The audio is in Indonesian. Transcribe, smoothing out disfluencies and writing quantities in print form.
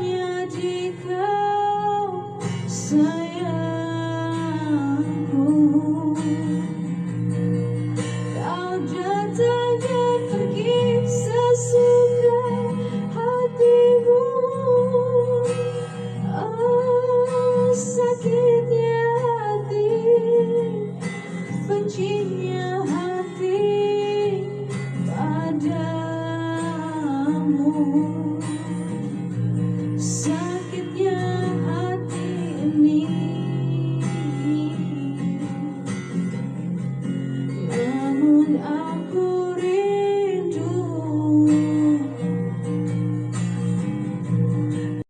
hanya dikau sayangku. Kau datang dan pergi sesuka hatimu. Oh, sakitnya hati, bencinya hati padamu.